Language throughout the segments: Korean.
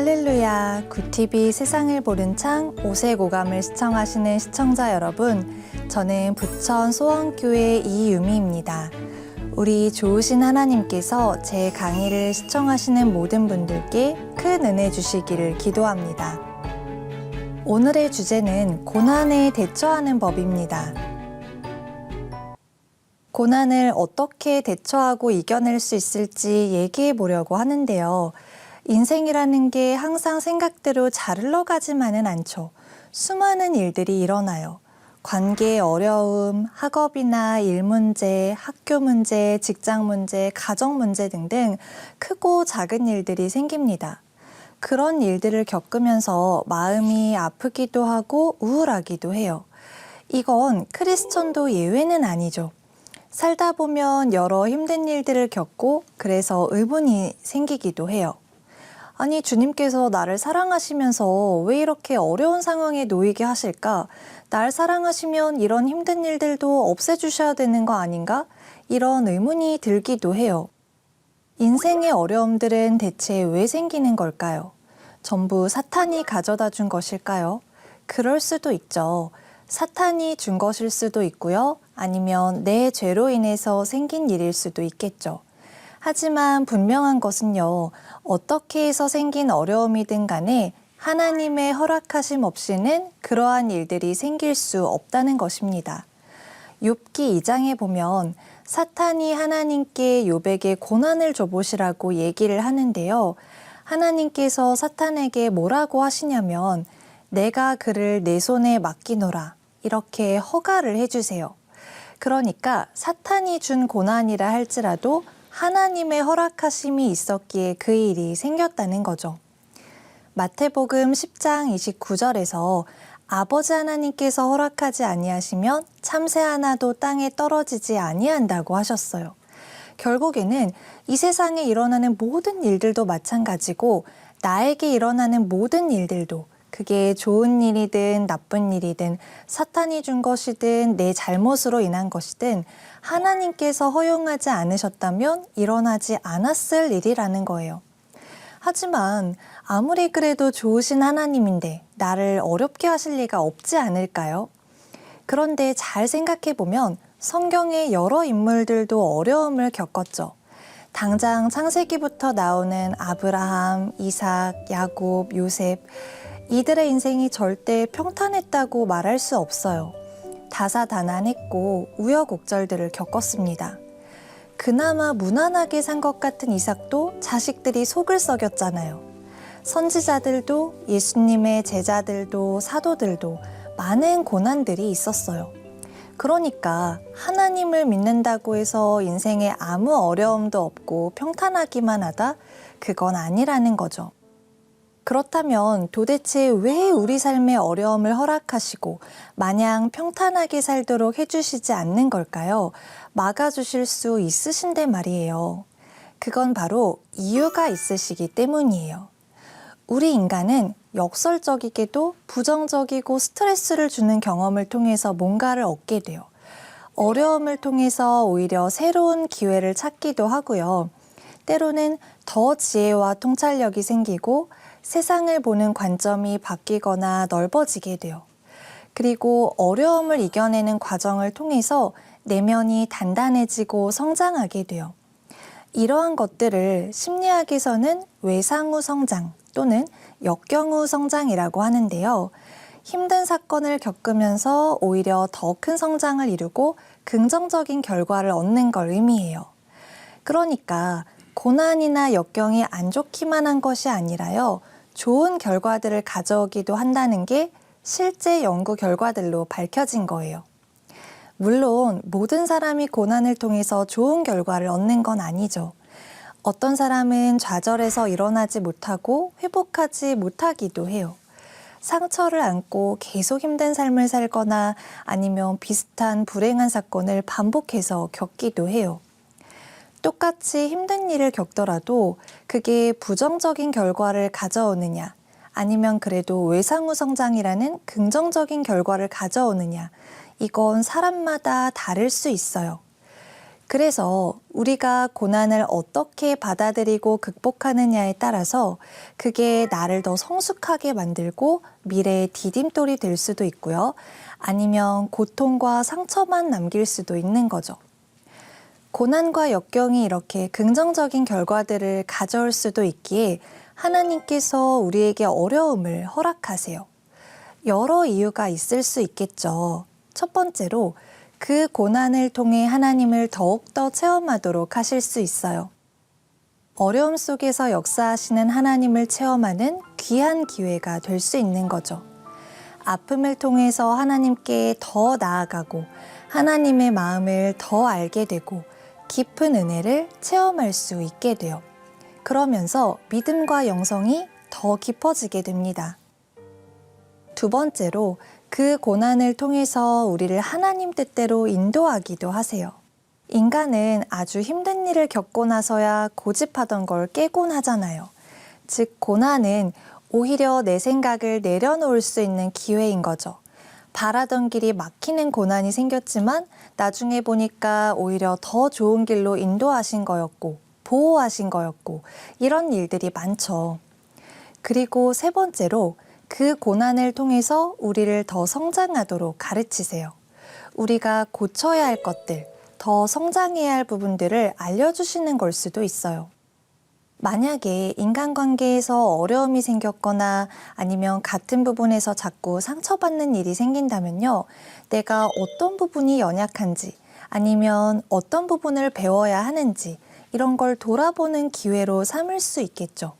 할렐루야, 굿TV 세상을 보는 창 5색 오감을 시청하시는 시청자 여러분, 저는 부천 소원교회 이유미입니다. 우리 좋으신 하나님께서 제 강의를 시청하시는 모든 분들께 큰 은혜 주시기를 기도합니다. 오늘의 주제는 고난에 대처하는 법입니다. 고난을 어떻게 대처하고 이겨낼 수 있을지 얘기해 보려고 하는데요. 인생이라는 게 항상 생각대로 잘 흘러가지만은 않죠. 수많은 일들이 일어나요. 관계의 어려움, 학업이나 일 문제, 학교 문제, 직장 문제, 가정 문제 등등 크고 작은 일들이 생깁니다. 그런 일들을 겪으면서 마음이 아프기도 하고 우울하기도 해요. 이건 크리스천도 예외는 아니죠. 살다 보면 여러 힘든 일들을 겪고 그래서 의문이 생기기도 해요. 아니, 주님께서 나를 사랑하시면서 왜 이렇게 어려운 상황에 놓이게 하실까? 날 사랑하시면 이런 힘든 일들도 없애주셔야 되는 거 아닌가? 이런 의문이 들기도 해요. 인생의 어려움들은 대체 왜 생기는 걸까요? 전부 사탄이 가져다 준 것일까요? 그럴 수도 있죠. 사탄이 준 것일 수도 있고요. 아니면 내 죄로 인해서 생긴 일일 수도 있겠죠. 하지만 분명한 것은요, 어떻게 해서 생긴 어려움이든 간에 하나님의 허락하심 없이는 그러한 일들이 생길 수 없다는 것입니다. 욥기 2장에 보면 사탄이 하나님께 욥에게 고난을 줘보시라고 얘기를 하는데요. 하나님께서 사탄에게 뭐라고 하시냐면 내가 그를 내 손에 맡기노라 이렇게 허가를 해주세요. 그러니까 사탄이 준 고난이라 할지라도 하나님의 허락하심이 있었기에 그 일이 생겼다는 거죠. 마태복음 10장 29절에서 아버지 하나님께서 허락하지 아니하시면 참새 하나도 땅에 떨어지지 아니한다고 하셨어요. 결국에는 이 세상에 일어나는 모든 일들도 마찬가지고 나에게 일어나는 모든 일들도 그게 좋은 일이든 나쁜 일이든 사탄이 준 것이든 내 잘못으로 인한 것이든 하나님께서 허용하지 않으셨다면 일어나지 않았을 일이라는 거예요. 하지만 아무리 그래도 좋으신 하나님인데 나를 어렵게 하실 리가 없지 않을까요? 그런데 잘 생각해보면 성경의 여러 인물들도 어려움을 겪었죠. 당장 창세기부터 나오는 아브라함, 이삭, 야곱, 요셉, 이들의 인생이 절대 평탄했다고 말할 수 없어요. 다사다난했고 우여곡절들을 겪었습니다. 그나마 무난하게 산 것 같은 이삭도 자식들이 속을 썩였잖아요. 선지자들도 예수님의 제자들도 사도들도 많은 고난들이 있었어요. 그러니까 하나님을 믿는다고 해서 인생에 아무 어려움도 없고 평탄하기만 하다? 그건 아니라는 거죠. 그렇다면 도대체 왜 우리 삶에 어려움을 허락하시고 마냥 평탄하게 살도록 해주시지 않는 걸까요? 막아주실 수 있으신데 말이에요. 그건 바로 이유가 있으시기 때문이에요. 우리 인간은 역설적이게도 부정적이고 스트레스를 주는 경험을 통해서 뭔가를 얻게 돼요. 어려움을 통해서 오히려 새로운 기회를 찾기도 하고요. 때로는 더 지혜와 통찰력이 생기고 세상을 보는 관점이 바뀌거나 넓어지게 돼요. 그리고 어려움을 이겨내는 과정을 통해서 내면이 단단해지고 성장하게 돼요. 이러한 것들을 심리학에서는 외상후 성장 또는 역경후 성장이라고 하는데요. 힘든 사건을 겪으면서 오히려 더 큰 성장을 이루고 긍정적인 결과를 얻는 걸 의미해요. 그러니까 고난이나 역경이 안 좋기만 한 것이 아니라요. 좋은 결과들을 가져오기도 한다는 게 실제 연구 결과들로 밝혀진 거예요. 물론 모든 사람이 고난을 통해서 좋은 결과를 얻는 건 아니죠. 어떤 사람은 좌절해서 일어나지 못하고 회복하지 못하기도 해요. 상처를 안고 계속 힘든 삶을 살거나 아니면 비슷한 불행한 사건을 반복해서 겪기도 해요. 똑같이 힘든 일을 겪더라도 그게 부정적인 결과를 가져오느냐 아니면 그래도 외상후 성장이라는 긍정적인 결과를 가져오느냐 이건 사람마다 다를 수 있어요. 그래서 우리가 고난을 어떻게 받아들이고 극복하느냐에 따라서 그게 나를 더 성숙하게 만들고 미래의 디딤돌이 될 수도 있고요. 아니면 고통과 상처만 남길 수도 있는 거죠. 고난과 역경이 이렇게 긍정적인 결과들을 가져올 수도 있기에 하나님께서 우리에게 어려움을 허락하세요. 여러 이유가 있을 수 있겠죠. 첫 번째로 그 고난을 통해 하나님을 더욱더 체험하도록 하실 수 있어요. 어려움 속에서 역사하시는 하나님을 체험하는 귀한 기회가 될 수 있는 거죠. 아픔을 통해서 하나님께 더 나아가고 하나님의 마음을 더 알게 되고 깊은 은혜를 체험할 수 있게 돼요. 그러면서 믿음과 영성이 더 깊어지게 됩니다. 두 번째로 그 고난을 통해서 우리를 하나님 뜻대로 인도하기도 하세요. 인간은 아주 힘든 일을 겪고 나서야 고집하던 걸 깨곤 하잖아요. 즉 고난은 오히려 내 생각을 내려놓을 수 있는 기회인 거죠. 바라던 길이 막히는 고난이 생겼지만 나중에 보니까 오히려 더 좋은 길로 인도하신 거였고 보호하신 거였고 이런 일들이 많죠. 그리고 세 번째로 그 고난을 통해서 우리를 더 성장하도록 가르치세요. 우리가 고쳐야 할 것들, 더 성장해야 할 부분들을 알려주시는 걸 수도 있어요. 만약에 인간관계에서 어려움이 생겼거나 아니면 같은 부분에서 자꾸 상처받는 일이 생긴다면요. 내가 어떤 부분이 연약한지 아니면 어떤 부분을 배워야 하는지 이런 걸 돌아보는 기회로 삼을 수 있겠죠.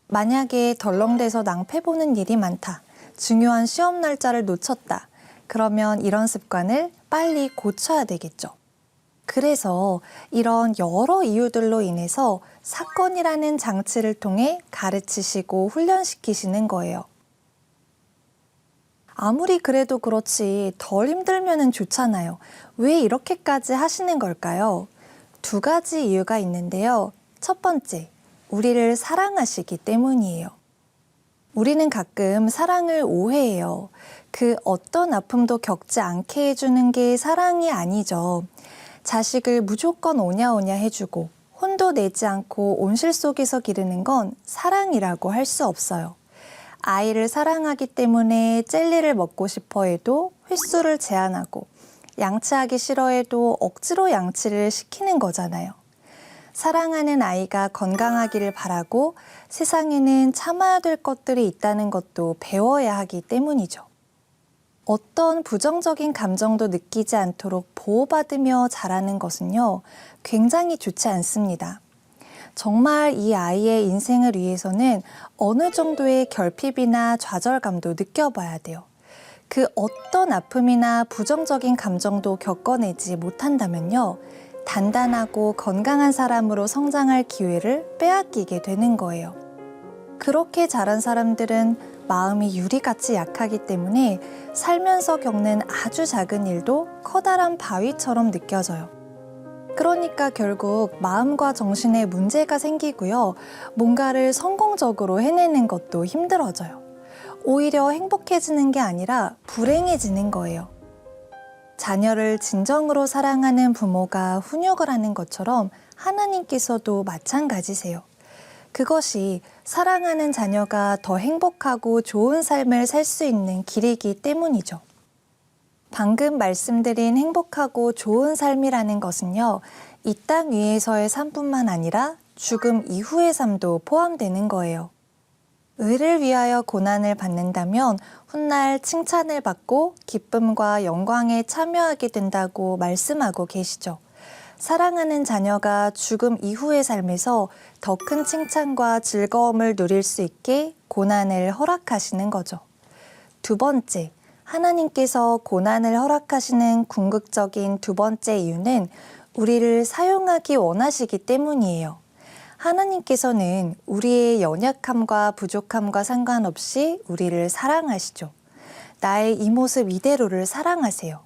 만약에 덜렁대서 낭패보는 일이 많다. 중요한 시험 날짜를 놓쳤다. 그러면 이런 습관을 빨리 고쳐야 되겠죠. 그래서 이런 여러 이유들로 인해서 사건이라는 장치를 통해 가르치시고 훈련시키시는 거예요. 아무리 그래도 그렇지 덜 힘들면은 좋잖아요. 왜 이렇게까지 하시는 걸까요? 두 가지 이유가 있는데요. 첫 번째, 우리를 사랑하시기 때문이에요. 우리는 가끔 사랑을 오해해요. 그 어떤 아픔도 겪지 않게 해주는 게 사랑이 아니죠. 자식을 무조건 오냐오냐 해주고 혼도 내지 않고 온실 속에서 기르는 건 사랑이라고 할 수 없어요. 아이를 사랑하기 때문에 젤리를 먹고 싶어 해도 횟수를 제한하고 양치하기 싫어해도 억지로 양치를 시키는 거잖아요. 사랑하는 아이가 건강하기를 바라고 세상에는 참아야 될 것들이 있다는 것도 배워야 하기 때문이죠. 어떤 부정적인 감정도 느끼지 않도록 보호받으며 자라는 것은요, 굉장히 좋지 않습니다. 정말 이 아이의 인생을 위해서는 어느 정도의 결핍이나 좌절감도 느껴봐야 돼요. 그 어떤 아픔이나 부정적인 감정도 겪어내지 못한다면요, 단단하고 건강한 사람으로 성장할 기회를 빼앗기게 되는 거예요. 그렇게 자란 사람들은 마음이 유리같이 약하기 때문에 살면서 겪는 아주 작은 일도 커다란 바위처럼 느껴져요. 그러니까 결국 마음과 정신에 문제가 생기고요. 뭔가를 성공적으로 해내는 것도 힘들어져요. 오히려 행복해지는 게 아니라 불행해지는 거예요. 자녀를 진정으로 사랑하는 부모가 훈육을 하는 것처럼 하나님께서도 마찬가지세요. 그것이 사랑하는 자녀가 더 행복하고 좋은 삶을 살 수 있는 길이기 때문이죠. 방금 말씀드린 행복하고 좋은 삶이라는 것은요, 이 땅 위에서의 삶뿐만 아니라 죽음 이후의 삶도 포함되는 거예요. 의를 위하여 고난을 받는다면 훗날 칭찬을 받고 기쁨과 영광에 참여하게 된다고 말씀하고 계시죠. 사랑하는 자녀가 죽음 이후의 삶에서 더 큰 칭찬과 즐거움을 누릴 수 있게 고난을 허락하시는 거죠. 두 번째, 하나님께서 고난을 허락하시는 궁극적인 두 번째 이유는 우리를 사용하기 원하시기 때문이에요. 하나님께서는 우리의 연약함과 부족함과 상관없이 우리를 사랑하시죠. 나의 이 모습 이대로를 사랑하세요.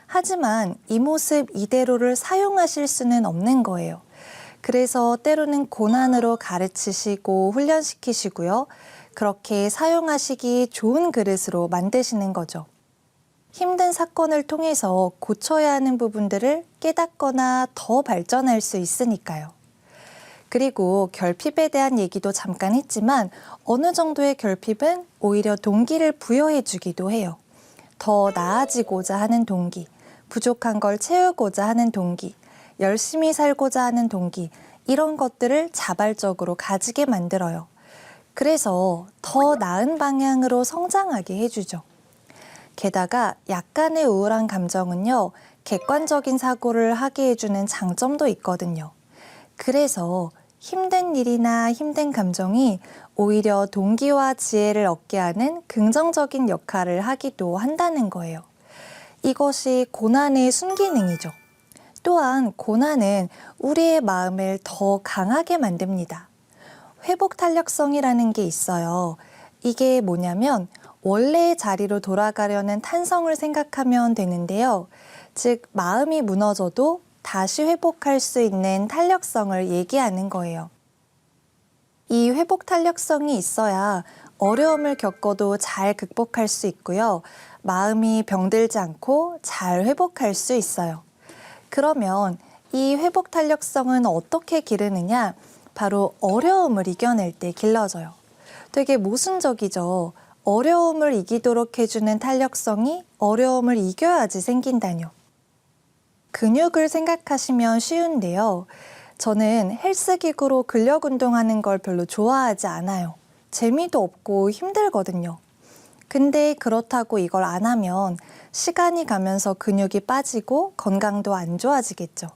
하지만 이 모습 이대로를 사용하실 수는 없는 거예요. 그래서 때로는 고난으로 가르치시고 훈련시키시고요. 그렇게 사용하시기 좋은 그릇으로 만드시는 거죠. 힘든 사건을 통해서 고쳐야 하는 부분들을 깨닫거나 더 발전할 수 있으니까요. 그리고 결핍에 대한 얘기도 잠깐 했지만 어느 정도의 결핍은 오히려 동기를 부여해 주기도 해요. 더 나아지고자 하는 동기, 부족한 걸 채우고자 하는 동기, 열심히 살고자 하는 동기, 이런 것들을 자발적으로 가지게 만들어요. 그래서 더 나은 방향으로 성장하게 해주죠. 게다가 약간의 우울한 감정은요, 객관적인 사고를 하게 해주는 장점도 있거든요. 그래서 힘든 일이나 힘든 감정이 오히려 동기와 지혜를 얻게 하는 긍정적인 역할을 하기도 한다는 거예요. 이것이 고난의 순기능이죠. 또한 고난은 우리의 마음을 더 강하게 만듭니다. 회복 탄력성이라는 게 있어요. 이게 뭐냐면 원래의 자리로 돌아가려는 탄성을 생각하면 되는데요. 즉, 마음이 무너져도 다시 회복할 수 있는 탄력성을 얘기하는 거예요. 이 회복 탄력성이 있어야 어려움을 겪어도 잘 극복할 수 있고요. 마음이 병들지 않고 잘 회복할 수 있어요. 그러면 이 회복 탄력성은 어떻게 기르느냐? 바로 어려움을 이겨낼 때 길러져요. 되게 모순적이죠. 어려움을 이기도록 해주는 탄력성이 어려움을 이겨야지 생긴다뇨. 근육을 생각하시면 쉬운데요. 저는 헬스기구로 근력 운동하는 걸 별로 좋아하지 않아요. 재미도 없고 힘들거든요. 근데 그렇다고 이걸 안 하면 시간이 가면서 근육이 빠지고 건강도 안 좋아지겠죠.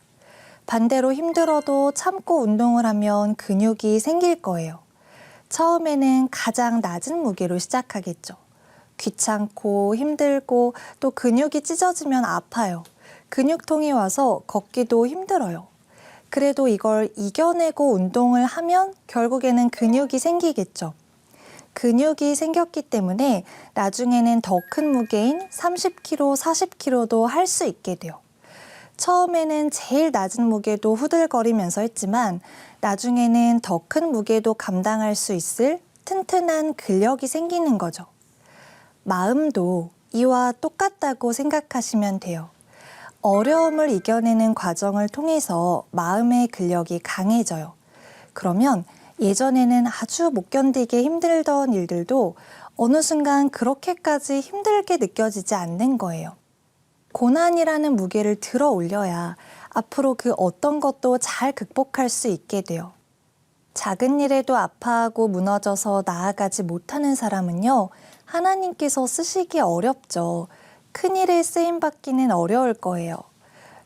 반대로 힘들어도 참고 운동을 하면 근육이 생길 거예요. 처음에는 가장 낮은 무게로 시작하겠죠. 귀찮고 힘들고 또 근육이 찢어지면 아파요. 근육통이 와서 걷기도 힘들어요. 그래도 이걸 이겨내고 운동을 하면 결국에는 근육이 생기겠죠. 근육이 생겼기 때문에 나중에는 더 큰 무게인 30kg, 40kg도 할 수 있게 돼요. 처음에는 제일 낮은 무게도 후들거리면서 했지만 나중에는 더 큰 무게도 감당할 수 있을 튼튼한 근력이 생기는 거죠. 마음도 이와 똑같다고 생각하시면 돼요. 어려움을 이겨내는 과정을 통해서 마음의 근력이 강해져요. 그러면 예전에는 아주 못 견디게 힘들던 일들도 어느 순간 그렇게까지 힘들게 느껴지지 않는 거예요. 고난이라는 무게를 들어 올려야 앞으로 그 어떤 것도 잘 극복할 수 있게 돼요. 작은 일에도 아파하고 무너져서 나아가지 못하는 사람은요, 하나님께서 쓰시기 어렵죠. 큰 일에 쓰임받기는 어려울 거예요.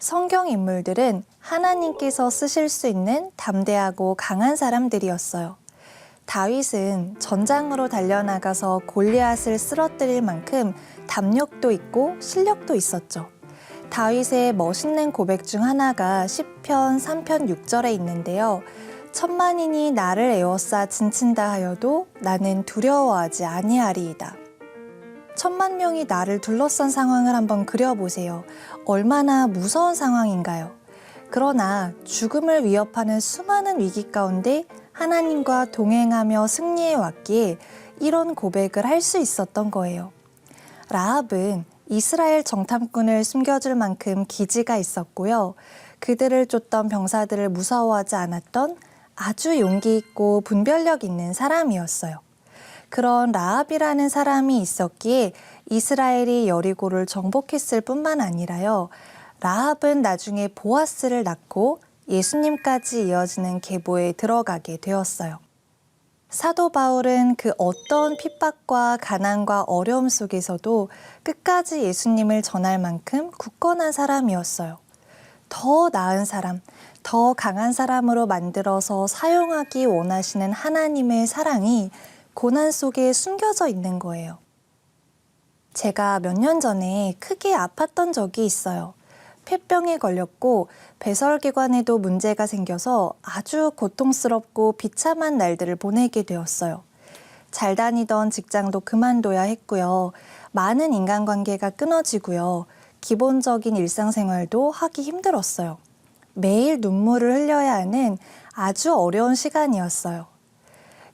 성경 인물들은 하나님께서 쓰실 수 있는 담대하고 강한 사람들이었어요. 다윗은 전장으로 달려나가서 골리앗을 쓰러뜨릴 만큼 담력도 있고 실력도 있었죠. 다윗의 멋있는 고백 중 하나가 시편 3편 6절에 있는데요. 천만인이 나를 에워싸 진친다 하여도 나는 두려워하지 아니하리이다. 10,000명이 나를 둘러싼 상황을 한번 그려보세요. 얼마나 무서운 상황인가요? 그러나 죽음을 위협하는 수많은 위기 가운데 하나님과 동행하며 승리해 왔기에 이런 고백을 할 수 있었던 거예요. 라합은 이스라엘 정탐꾼을 숨겨줄 만큼 기지가 있었고요. 그들을 쫓던 병사들을 무서워하지 않았던 아주 용기 있고 분별력 있는 사람이었어요. 그런 라합이라는 사람이 있었기에 이스라엘이 여리고를 정복했을 뿐만 아니라요. 라합은 나중에 보아스를 낳고 예수님까지 이어지는 계보에 들어가게 되었어요. 사도 바울은 그 어떤 핍박과 가난과 어려움 속에서도 끝까지 예수님을 전할 만큼 굳건한 사람이었어요. 더 나은 사람, 더 강한 사람으로 만들어서 사용하기 원하시는 하나님의 사랑이 고난 속에 숨겨져 있는 거예요. 제가 몇 년 전에 크게 아팠던 적이 있어요. 폐병에 걸렸고 배설기관에도 문제가 생겨서 아주 고통스럽고 비참한 날들을 보내게 되었어요. 잘 다니던 직장도 그만둬야 했고요. 많은 인간관계가 끊어지고요. 기본적인 일상생활도 하기 힘들었어요. 매일 눈물을 흘려야 하는 아주 어려운 시간이었어요.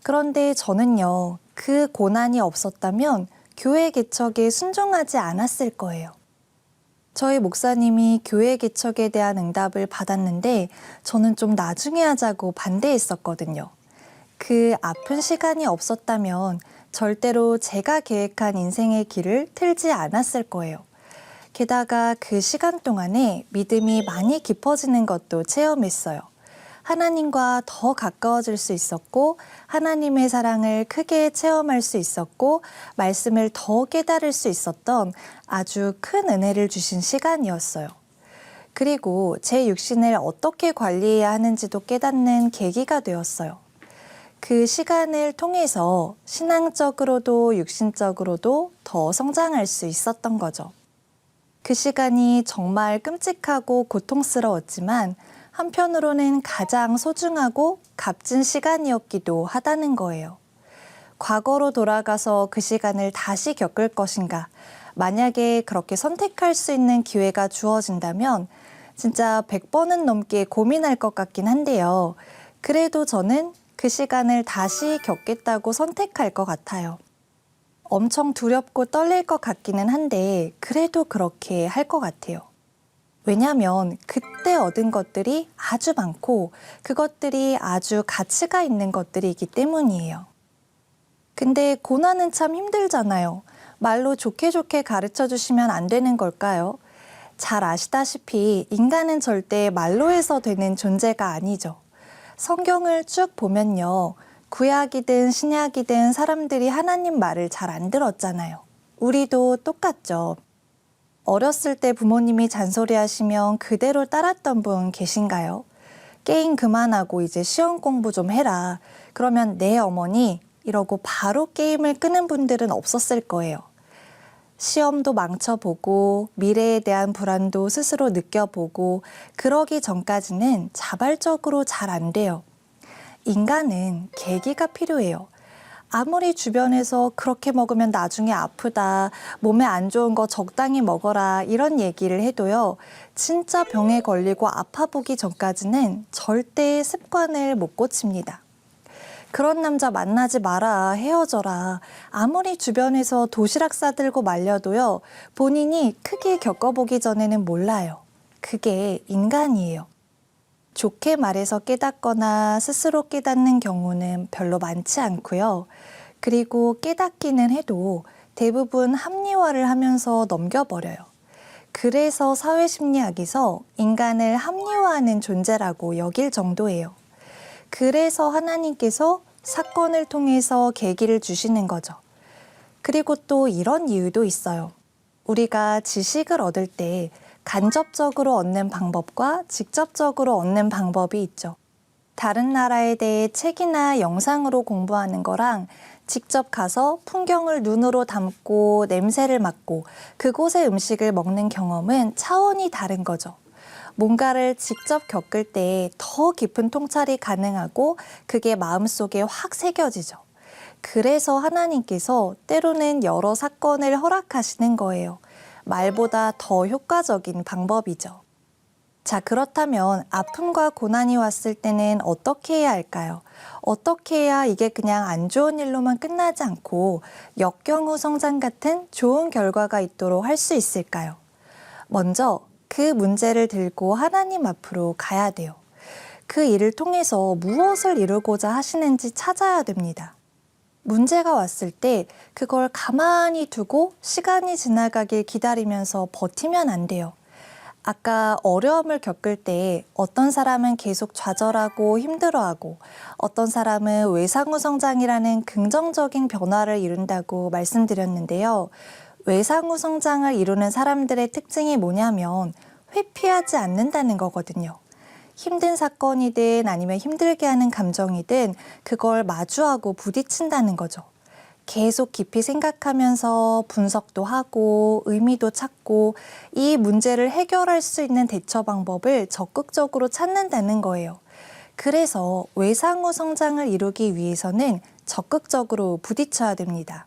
그런데 저는요, 그 고난이 없었다면 교회 개척에 순종하지 않았을 거예요. 저희 목사님이 교회 개척에 대한 응답을 받았는데 저는 좀 나중에 하자고 반대했었거든요. 그 아픈 시간이 없었다면 절대로 제가 계획한 인생의 길을 틀지 않았을 거예요. 게다가 그 시간 동안에 믿음이 많이 깊어지는 것도 체험했어요. 하나님과 더 가까워질 수 있었고 하나님의 사랑을 크게 체험할 수 있었고 말씀을 더 깨달을 수 있었던 아주 큰 은혜를 주신 시간이었어요. 그리고 제 육신을 어떻게 관리해야 하는지도 깨닫는 계기가 되었어요. 그 시간을 통해서 신앙적으로도 육신적으로도 더 성장할 수 있었던 거죠. 그 시간이 정말 끔찍하고 고통스러웠지만 한편으로는 가장 소중하고 값진 시간이었기도 하다는 거예요. 과거로 돌아가서 그 시간을 다시 겪을 것인가? 만약에 그렇게 선택할 수 있는 기회가 주어진다면 진짜 100번은 넘게 고민할 것 같긴 한데요. 그래도 저는 그 시간을 다시 겪겠다고 선택할 것 같아요. 엄청 두렵고 떨릴 것 같기는 한데 그래도 그렇게 할 것 같아요. 왜냐하면 그때 얻은 것들이 아주 많고 그것들이 아주 가치가 있는 것들이기 때문이에요. 근데 고난은 참 힘들잖아요. 말로 좋게 좋게 가르쳐 주시면 안 되는 걸까요? 잘 아시다시피 인간은 절대 말로 해서 되는 존재가 아니죠. 성경을 쭉 보면요. 구약이든 신약이든 사람들이 하나님 말을 잘 안 들었잖아요. 우리도 똑같죠. 어렸을 때 부모님이 잔소리하시면 그대로 따랐던 분 계신가요? 게임 그만하고 이제 시험 공부 좀 해라. 그러면 네 어머니 이러고 바로 게임을 끄는 분들은 없었을 거예요. 시험도 망쳐보고 미래에 대한 불안도 스스로 느껴보고 그러기 전까지는 자발적으로 잘 안 돼요. 인간은 계기가 필요해요. 아무리 주변에서 그렇게 먹으면 나중에 아프다, 몸에 안 좋은 거 적당히 먹어라 이런 얘기를 해도요. 진짜 병에 걸리고 아파 보기 전까지는 절대 습관을 못 고칩니다. 그런 남자 만나지 마라, 헤어져라. 아무리 주변에서 도시락 싸들고 말려도요. 본인이 크게 겪어보기 전에는 몰라요. 그게 인간이에요. 좋게 말해서 깨닫거나 스스로 깨닫는 경우는 별로 많지 않고요. 그리고 깨닫기는 해도 대부분 합리화를 하면서 넘겨버려요. 그래서 사회심리학에서 인간을 합리화하는 존재라고 여길 정도예요. 그래서 하나님께서 사건을 통해서 계기를 주시는 거죠. 그리고 또 이런 이유도 있어요. 우리가 지식을 얻을 때 간접적으로 얻는 방법과 직접적으로 얻는 방법이 있죠. 다른 나라에 대해 책이나 영상으로 공부하는 거랑 직접 가서 풍경을 눈으로 담고 냄새를 맡고 그곳의 음식을 먹는 경험은 차원이 다른 거죠. 뭔가를 직접 겪을 때 더 깊은 통찰이 가능하고 그게 마음속에 확 새겨지죠. 그래서 하나님께서 때로는 여러 사건을 허락하시는 거예요. 말보다 더 효과적인 방법이죠. 자, 그렇다면 아픔과 고난이 왔을 때는 어떻게 해야 할까요? 어떻게 해야 이게 그냥 안 좋은 일로만 끝나지 않고 역경우 성장 같은 좋은 결과가 있도록 할 수 있을까요? 먼저 그 문제를 들고 하나님 앞으로 가야 돼요. 그 일을 통해서 무엇을 이루고자 하시는지 찾아야 됩니다. 문제가 왔을 때 그걸 가만히 두고 시간이 지나가길 기다리면서 버티면 안 돼요. 아까 어려움을 겪을 때 어떤 사람은 계속 좌절하고 힘들어하고 어떤 사람은 외상후 성장이라는 긍정적인 변화를 이룬다고 말씀드렸는데요. 외상후 성장을 이루는 사람들의 특징이 뭐냐면 회피하지 않는다는 거거든요. 힘든 사건이든 아니면 힘들게 하는 감정이든 그걸 마주하고 부딪힌다는 거죠. 계속 깊이 생각하면서 분석도 하고 의미도 찾고 이 문제를 해결할 수 있는 대처 방법을 적극적으로 찾는다는 거예요. 그래서 외상후 성장을 이루기 위해서는 적극적으로 부딪혀야 됩니다.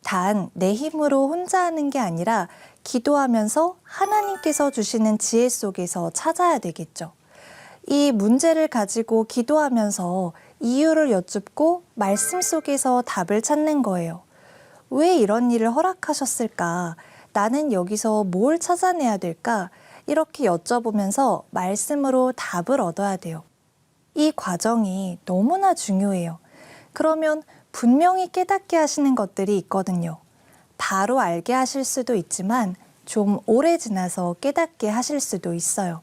단 내 힘으로 혼자 하는 게 아니라 기도하면서 하나님께서 주시는 지혜 속에서 찾아야 되겠죠. 이 문제를 가지고 기도하면서 이유를 여쭙고 말씀 속에서 답을 찾는 거예요. 왜 이런 일을 허락하셨을까? 나는 여기서 뭘 찾아내야 될까? 이렇게 여쭤보면서 말씀으로 답을 얻어야 돼요. 이 과정이 너무나 중요해요. 그러면 분명히 깨닫게 하시는 것들이 있거든요. 바로 알게 하실 수도 있지만 좀 오래 지나서 깨닫게 하실 수도 있어요.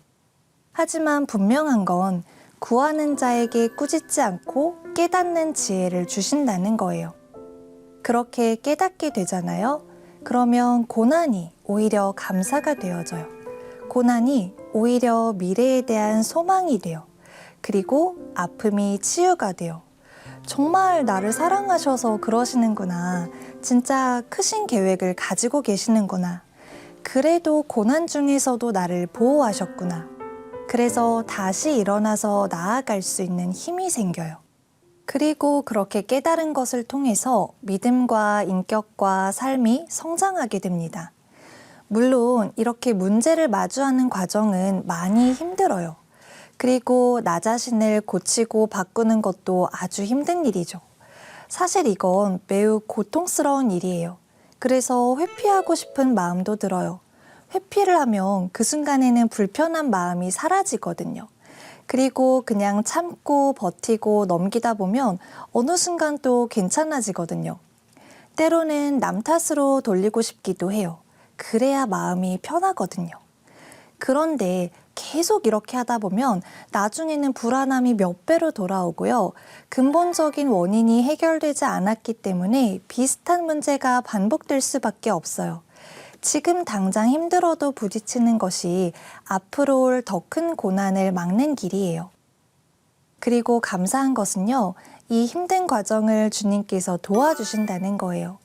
하지만 분명한 건 구하는 자에게 꾸짖지 않고 깨닫는 지혜를 주신다는 거예요. 그렇게 깨닫게 되잖아요. 그러면 고난이 오히려 감사가 되어져요. 고난이 오히려 미래에 대한 소망이 돼요. 그리고 아픔이 치유가 돼요. 정말 나를 사랑하셔서 그러시는구나. 진짜 크신 계획을 가지고 계시는구나. 그래도 고난 중에서도 나를 보호하셨구나. 그래서 다시 일어나서 나아갈 수 있는 힘이 생겨요. 그리고 그렇게 깨달은 것을 통해서 믿음과 인격과 삶이 성장하게 됩니다. 물론 이렇게 문제를 마주하는 과정은 많이 힘들어요. 그리고 나 자신을 고치고 바꾸는 것도 아주 힘든 일이죠. 사실 이건 매우 고통스러운 일이에요. 그래서 회피하고 싶은 마음도 들어요. 회피를 하면 그 순간에는 불편한 마음이 사라지거든요. 그리고 그냥 참고 버티고 넘기다 보면 어느 순간 또 괜찮아지거든요. 때로는 남 탓으로 돌리고 싶기도 해요. 그래야 마음이 편하거든요. 그런데 계속 이렇게 하다 보면 나중에는 불안함이 몇 배로 돌아오고요. 근본적인 원인이 해결되지 않았기 때문에 비슷한 문제가 반복될 수밖에 없어요. 지금 당장 힘들어도 부딪히는 것이 앞으로 올 더 큰 고난을 막는 길이에요. 그리고 감사한 것은요, 이 힘든 과정을 주님께서 도와주신다는 거예요.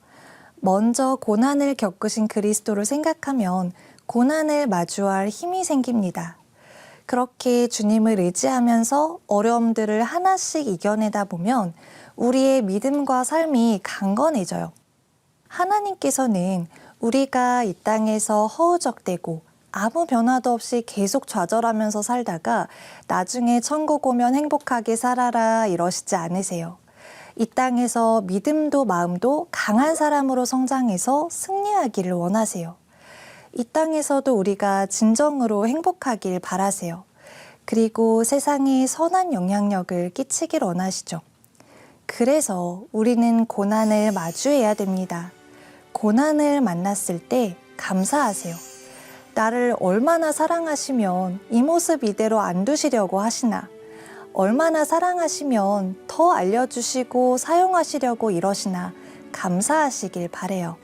먼저 고난을 겪으신 그리스도를 생각하면 고난을 마주할 힘이 생깁니다. 그렇게 주님을 의지하면서 어려움들을 하나씩 이겨내다 보면 우리의 믿음과 삶이 강건해져요. 하나님께서는 우리가 이 땅에서 허우적대고 아무 변화도 없이 계속 좌절하면서 살다가 나중에 천국 오면 행복하게 살아라 이러시지 않으세요. 이 땅에서 믿음도 마음도 강한 사람으로 성장해서 승리하기를 원하세요. 이 땅에서도 우리가 진정으로 행복하길 바라세요. 그리고 세상에 선한 영향력을 끼치길 원하시죠. 그래서 우리는 고난을 마주해야 됩니다. 고난을 만났을 때 감사하세요. 나를 얼마나 사랑하시면 이 모습 이대로 안 두시려고 하시나. 얼마나 사랑하시면 더 알려주시고 사용하시려고 이러시나 감사하시길 바래요.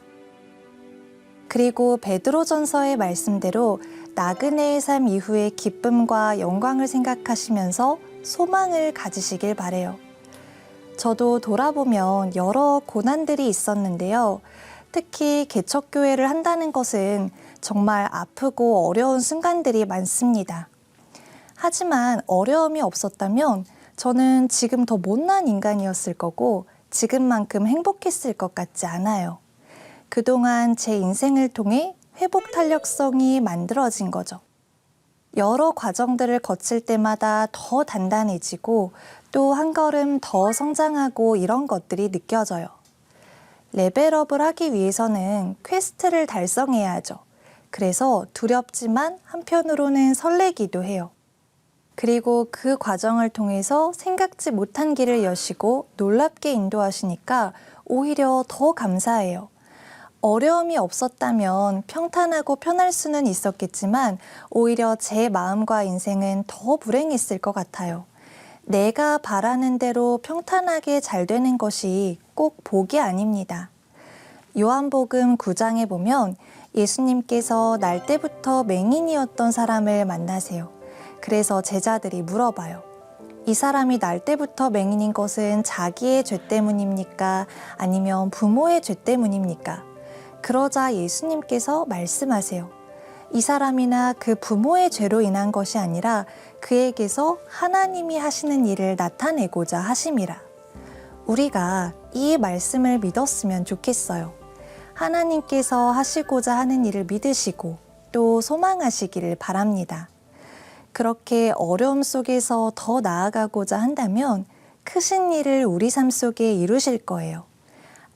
그리고 베드로전서의 말씀대로 나그네의 삶 이후의 기쁨과 영광을 생각하시면서 소망을 가지시길 바래요. 저도 돌아보면 여러 고난들이 있었는데요. 특히 개척교회를 한다는 것은 정말 아프고 어려운 순간들이 많습니다. 하지만 어려움이 없었다면 저는 지금 더 못난 인간이었을 거고 지금만큼 행복했을 것 같지 않아요. 그동안 제 인생을 통해 회복 탄력성이 만들어진 거죠. 여러 과정들을 거칠 때마다 더 단단해지고 또 한 걸음 더 성장하고 이런 것들이 느껴져요. 레벨업을 하기 위해서는 퀘스트를 달성해야 하죠. 그래서 두렵지만 한편으로는 설레기도 해요. 그리고 그 과정을 통해서 생각지 못한 길을 여시고 놀랍게 인도하시니까 오히려 더 감사해요. 어려움이 없었다면 평탄하고 편할 수는 있었겠지만 오히려 제 마음과 인생은 더 불행했을 것 같아요. 내가 바라는 대로 평탄하게 잘 되는 것이 꼭 복이 아닙니다. 요한복음 9장에 보면 예수님께서 날 때부터 맹인이었던 사람을 만나세요. 그래서 제자들이 물어봐요. 이 사람이 날 때부터 맹인인 것은 자기의 죄 때문입니까? 아니면 부모의 죄 때문입니까? 그러자 예수님께서 말씀하세요. 이 사람이나 그 부모의 죄로 인한 것이 아니라 그에게서 하나님이 하시는 일을 나타내고자 하심이라. 우리가 이 말씀을 믿었으면 좋겠어요. 하나님께서 하시고자 하는 일을 믿으시고 또 소망하시기를 바랍니다. 그렇게 어려움 속에서 더 나아가고자 한다면 크신 일을 우리 삶 속에 이루실 거예요.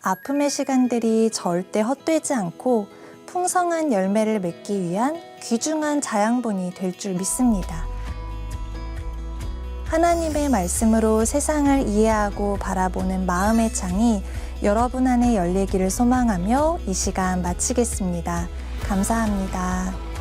아픔의 시간들이 절대 헛되지 않고 풍성한 열매를 맺기 위한 귀중한 자양분이 될 줄 믿습니다. 하나님의 말씀으로 세상을 이해하고 바라보는 마음의 창이 여러분 안에 열리기를 소망하며 이 시간 마치겠습니다. 감사합니다.